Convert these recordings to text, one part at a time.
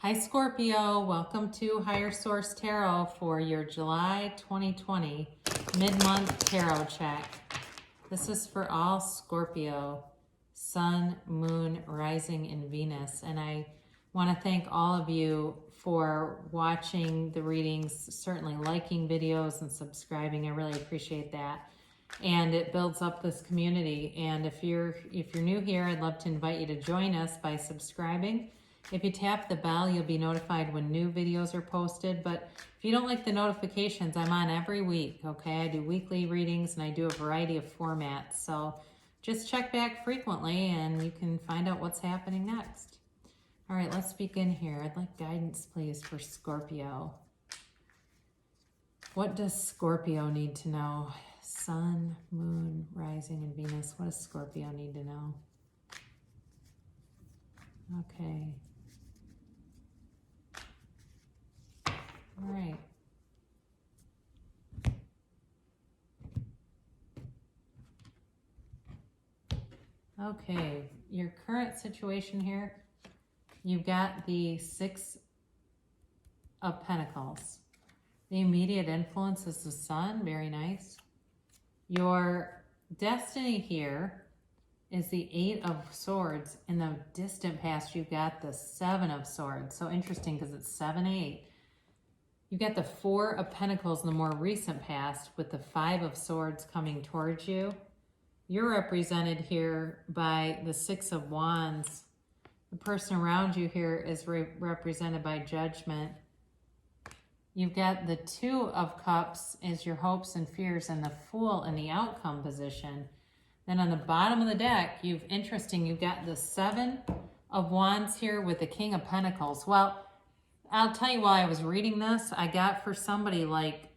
Hi Scorpio, welcome to Higher Source Tarot for your July 2020 mid-month tarot check. This is for all Scorpio, Sun, Moon, Rising, and Venus. And I want to thank all of you for watching the readings, certainly liking videos and subscribing. I really appreciate that. And it builds up this community. And if you're new here, I'd love to invite you to join us by subscribing. If you tap the bell, you'll be notified when new videos are posted. But if you don't like the notifications, I'm on every week, okay? I do weekly readings and I do a variety of formats. So just check back frequently and you can find out what's happening next. All right, let's begin here. I'd like guidance, please, for Scorpio. What does Scorpio need to know? Sun, Moon, Rising, and Venus. What does Scorpio need to know? Okay. All right. Okay, your current situation here, you've got the Six of Pentacles. The immediate influence is the Sun, very nice. Your destiny here is the Eight of Swords. In the distant past, you've got the Seven of Swords. So interesting because it's 7-8. You've got the Four of Pentacles in the more recent past with the Five of Swords coming towards you. You're represented here by the Six of Wands. The person around you here is represented by Judgment. You've got the Two of Cups as your hopes and fears and the Fool in the outcome position. Then on the bottom of the deck, you've got the Seven of Wands here with the King of Pentacles. Well, I'll tell you, while I was reading this, I got for somebody like,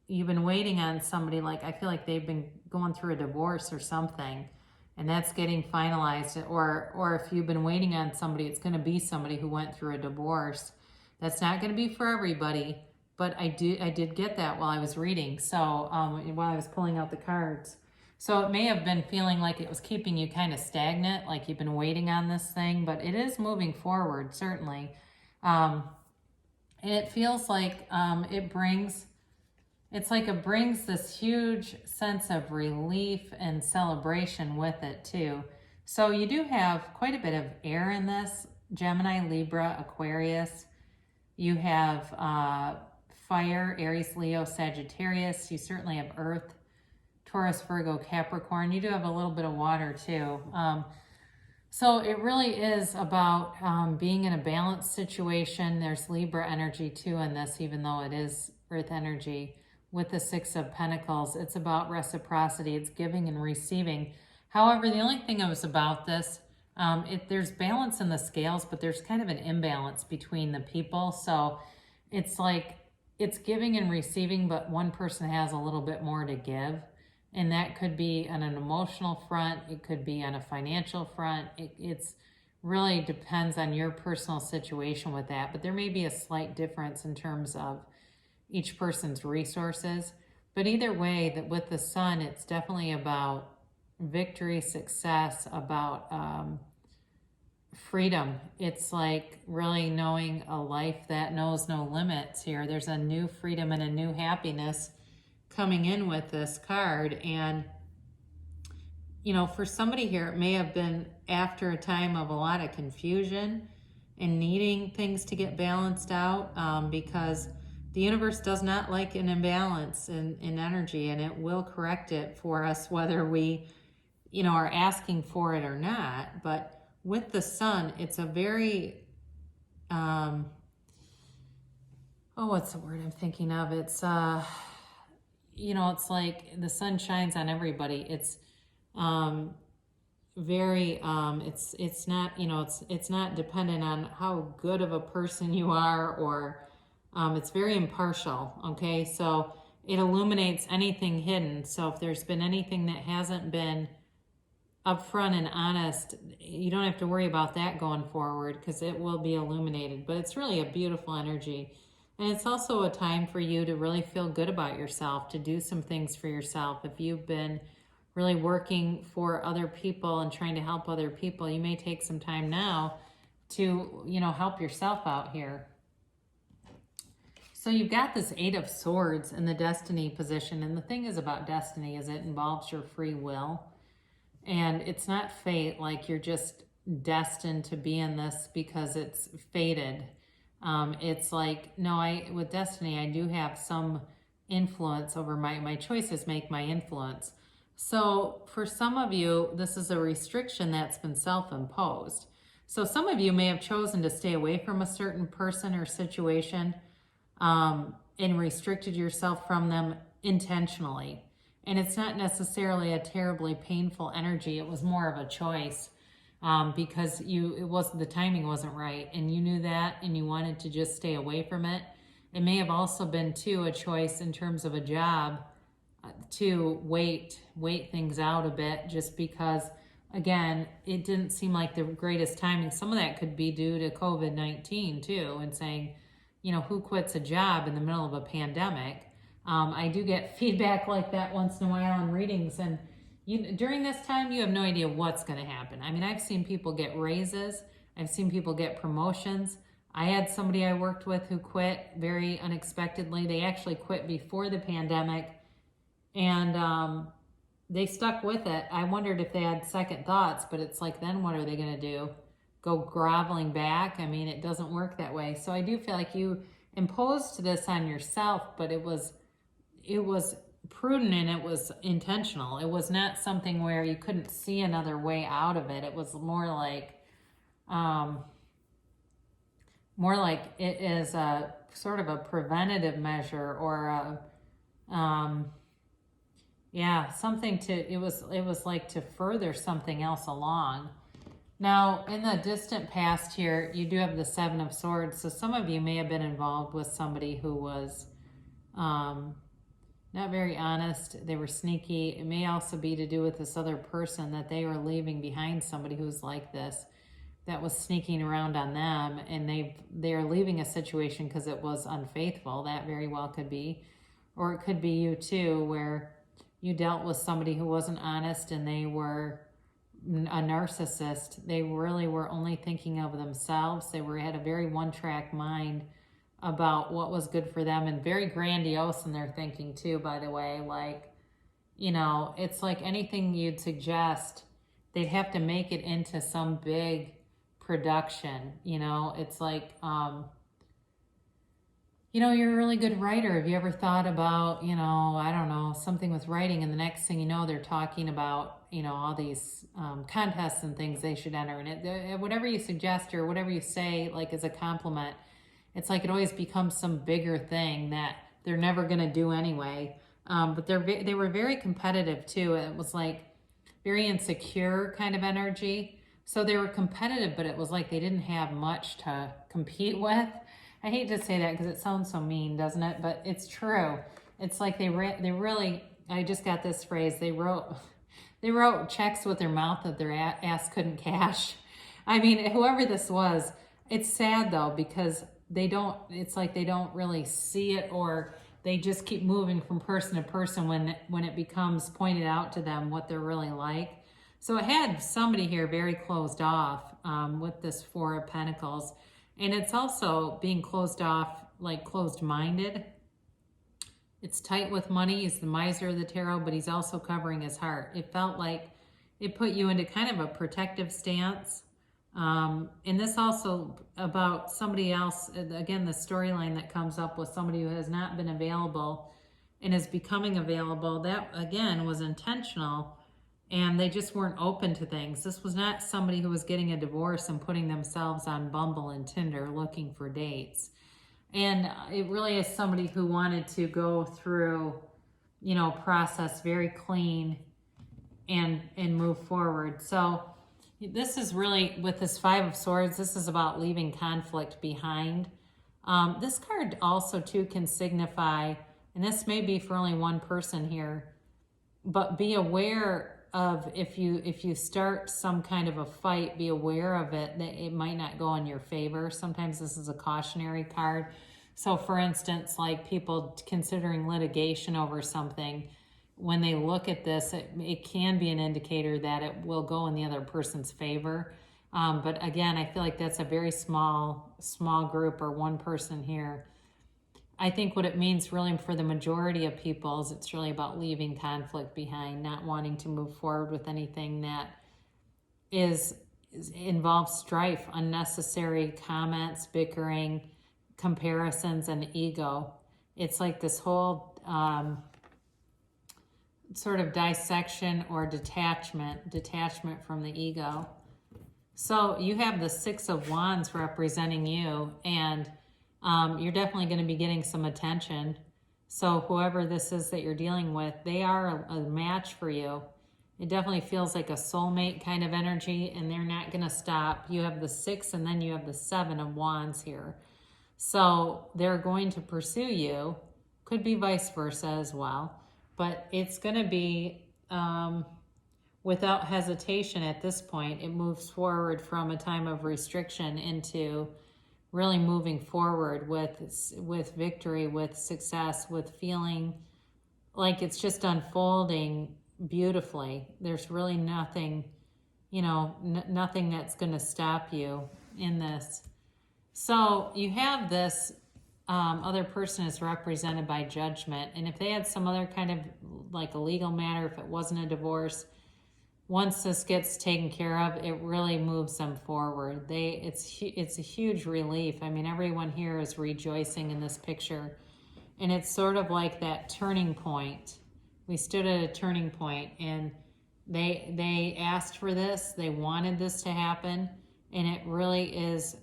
you've been waiting on somebody, like I feel like they've been going through a divorce or something, and that's getting finalized. Or if you've been waiting on somebody, it's going to be somebody who went through a divorce. That's not going to be for everybody, but I did get that while I was reading. So while I was pulling out the cards. So it may have been feeling like it was keeping you kind of stagnant, like you've been waiting on this thing, but it is moving forward, certainly. It feels like it brings this huge sense of relief and celebration with it too. So you do have quite a bit of air in this. Gemini, Libra, Aquarius. You have fire, Aries, Leo, Sagittarius. You certainly have Earth, Taurus, Virgo, Capricorn. You do have a little bit of water too. So it really is about being in a balanced situation. There's Libra energy too in this, even though it is Earth energy. With the Six of Pentacles, it's about reciprocity. It's giving and receiving. However, the only thing that was about this, there's balance in the scales, but there's kind of an imbalance between the people. So it's like it's giving and receiving, but one person has a little bit more to give. And that could be on an emotional front. It could be on a financial front. It's really depends on your personal situation with that. But there may be a slight difference in terms of each person's resources. But either way, that with the Sun, it's definitely about victory, success, about freedom. It's like really knowing a life that knows no limits here. There's a new freedom and a new happiness coming in with this card. And you know, for somebody here, it may have been after a time of a lot of confusion and needing things to get balanced out, because the universe does not like an imbalance in energy, and it will correct it for us whether we, you know, are asking for it or not. But with the Sun, it's a very what's the word I'm thinking of? It's you know, it's like the sun shines on everybody. It's very it's not, you know, it's not dependent on how good of a person you are, or it's very impartial. Okay, so it illuminates anything hidden. So if there's been anything that hasn't been upfront and honest, you don't have to worry about that going forward, because it will be illuminated. But it's really a beautiful energy. And it's also a time for you to really feel good about yourself, to do some things for yourself. If you've been really working for other people and trying to help other people, you may take some time now to, you know, help yourself out here. So you've got this Eight of Swords in the destiny position. And the thing is about destiny is it involves your free will. And it's not fate, like you're just destined to be in this because it's fated. It's like, no, with destiny, I do have some influence over my choices make my influence. So for some of you, this is a restriction that's been self-imposed. So some of you may have chosen to stay away from a certain person or situation, and restricted yourself from them intentionally. And it's not necessarily a terribly painful energy. It was more of a choice, because the timing wasn't right, and you knew that, and you wanted to just stay away from it. It may have also been too a choice in terms of a job, to wait things out a bit, just because, again, it didn't seem like the greatest timing. Some of that could be due to COVID-19 too, and saying, you know, who quits a job in the middle of a pandemic? I do get feedback like that once in a while in readings, and during this time, you have no idea what's going to happen. I mean, I've seen people get raises. I've seen people get promotions. I had somebody I worked with who quit very unexpectedly. They actually quit before the pandemic, and they stuck with it. I wondered if they had second thoughts, but it's like, then what are they going to do? Go groveling back? I mean, it doesn't work that way. So I do feel like you imposed this on yourself, but it was prudent and it was intentional. It was not something where you couldn't see another way out of it. It was more like it is a sort of a preventative measure, or something it was like to further something else along. Now, in the distant past here, you do have the Seven of Swords. So some of you may have been involved with somebody who was not very honest. They were sneaky. It may also be to do with this other person, that they were leaving behind somebody who's like this, that was sneaking around on them, and they are leaving a situation because it was unfaithful. That very well could be. Or it could be you too, where you dealt with somebody who wasn't honest and they were a narcissist. They really were only thinking of themselves. They had a very one-track mind about what was good for them, and very grandiose in their thinking too, by the way. Like, you know, it's like anything you'd suggest, they'd have to make it into some big production. You know, it's like, you know, you're a really good writer. Have you ever thought about, you know, I don't know, something with writing, and the next thing you know, they're talking about, you know, all these contests and things they should enter in it. Whatever you suggest or whatever you say, like as a compliment, it's like it always becomes some bigger thing that they're never going to do anyway. But they were very competitive too. It was like very insecure kind of energy. So they were competitive, but it was like they didn't have much to compete with. I hate to say that because it sounds so mean, doesn't it? But it's true. It's like they really, I just got this phrase, they wrote checks with their mouth that their ass couldn't cash. I mean, whoever this was, it's sad though, because it's like they don't really see it, or they just keep moving from person to person when it becomes pointed out to them what they're really like. So it had somebody here very closed off with this Four of Pentacles. And it's also being closed off, like closed-minded. It's tight with money. He's the miser of the tarot, but he's also covering his heart. It felt like it put you into kind of a protective stance. And this also about somebody else, again, the storyline that comes up with somebody who has not been available and is becoming available. That, again, was intentional. And they just weren't open to things. This was not somebody who was getting a divorce and putting themselves on Bumble and Tinder looking for dates. And it really is somebody who wanted to go through, you know, process very clean and move forward. So this is really, with this Five of Swords, this is about leaving conflict behind. This card also too can signify, and this may be for only one person here, but be aware of if you start some kind of a fight, be aware of it, that it might not go in your favor. Sometimes this is a cautionary card. So for instance, like people considering litigation over something, when they look at this, it can be an indicator that it will go in the other person's favor. But again, I feel like that's a very small group or one person here. I think what it means really for the majority of people is it's really about leaving conflict behind, not wanting to move forward with anything that involves strife, unnecessary comments, bickering, comparisons, and ego. It's like this whole sort of dissection or detachment from the ego. So you have the Six of Wands representing you, and you're definitely going to be getting some attention. So whoever this is that you're dealing with, they are a match for you. It definitely feels like a soulmate kind of energy, and they're not going to stop. You have the 6 and then you have the 7 of Wands here. So they're going to pursue you. Could be vice versa as well. But it's going to be without hesitation at this point. It moves forward from a time of restriction into really moving forward with victory, with success, with feeling like it's just unfolding beautifully. There's really nothing, nothing that's going to stop you in this. So you have this other person is represented by Judgment. And if they had some other kind of like a legal matter, if it wasn't a divorce, once this gets taken care of, it really moves them forward. It's a huge relief. I mean, everyone here is rejoicing in this picture. And it's sort of like that turning point. We stood at a turning point, and they asked for this. They wanted this to happen, and it really is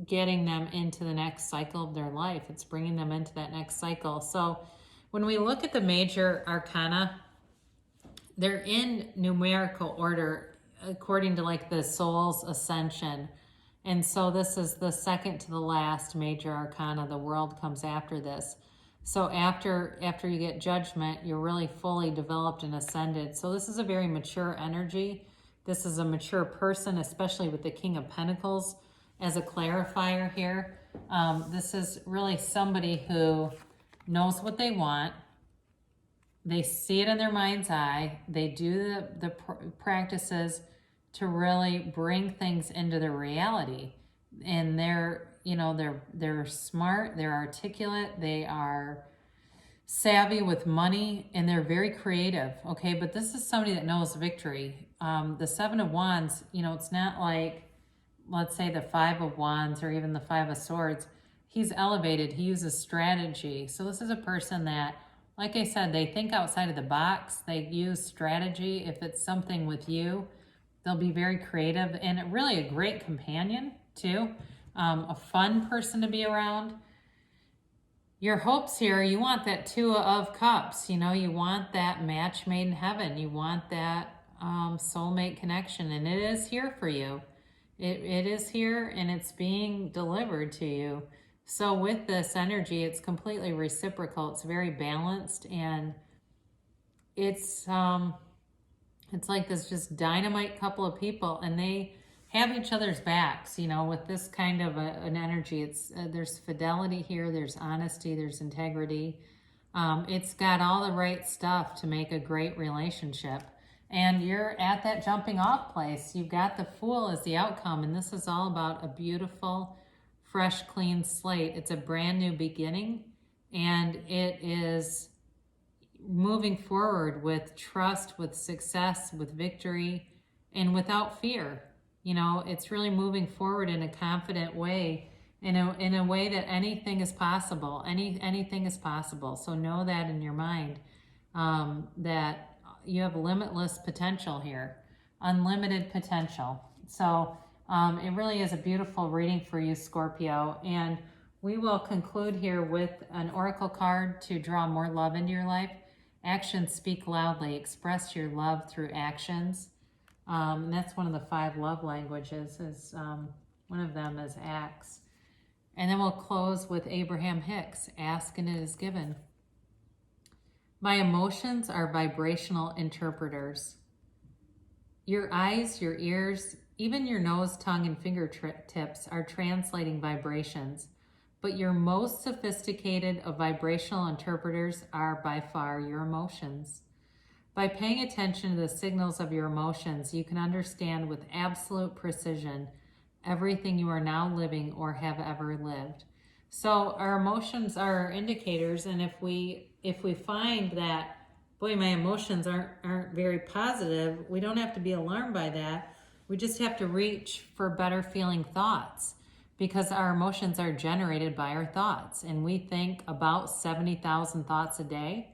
getting them into the next cycle of their life. It's bringing them into that next cycle. So when we look at the major arcana, they're in numerical order according to like the soul's ascension. And so this is the second to the last major arcana. The World comes after this. So after you get Judgment, you're really fully developed and ascended. So this is a very mature energy. This is a mature person, especially with the King of Pentacles as a clarifier here. This is really somebody who knows what they want. They see it in their mind's eye. They do the practices to really bring things into their reality. And they're smart, they're articulate, they are savvy with money, and they're very creative. Okay, but this is somebody that knows victory. The 7 of Wands, it's not like, let's say the 5 of Wands or even the 5 of Swords. He's elevated. He uses strategy. So this is a person that, like I said, they think outside of the box. They use strategy. If it's something with you, they'll be very creative and really a great companion too. A fun person to be around. Your hopes here, you want that 2 of Cups. You want that match made in heaven. You want that soulmate connection, and it is here for you. It is here, and it's being delivered to you. So with this energy, it's completely reciprocal. It's very balanced, and it's like this just dynamite couple of people, and they have each other's backs. With this kind of an energy, it's there's fidelity here, there's honesty, there's integrity. It's got all the right stuff to make a great relationship. And you're at that jumping off place. You've got the Fool as the outcome, and this is all about a beautiful, fresh, clean slate. It's a brand new beginning, and it is moving forward with trust, with success, with victory, and without fear. It's really moving forward in a confident way, in a way that anything is possible. Anything is possible. So know that in your mind, that you have limitless potential here, unlimited potential. So it really is a beautiful reading for you, Scorpio. And we will conclude here with an oracle card to draw more love into your life. Actions speak loudly. Express your love through actions. And that's one of the 5 love languages. One of them is acts. And then we'll close with Abraham Hicks. Ask and it is given. My emotions are vibrational interpreters. Your eyes, your ears, even your nose, tongue, and fingertips are translating vibrations, but your most sophisticated of vibrational interpreters are by far your emotions. By paying attention to the signals of your emotions, you can understand with absolute precision everything you are now living or have ever lived. So our emotions are indicators, and if we find that, boy, my emotions aren't very positive, we don't have to be alarmed by that. We just have to reach for better feeling thoughts, because our emotions are generated by our thoughts, and we think about 70,000 thoughts a day.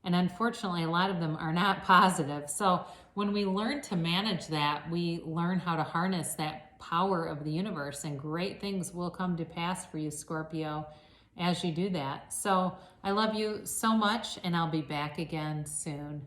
And unfortunately, a lot of them are not positive. So when we learn to manage that, we learn how to harness that power of the universe, and great things will come to pass for you, Scorpio, as you do that. So I love you so much, and I'll be back again soon.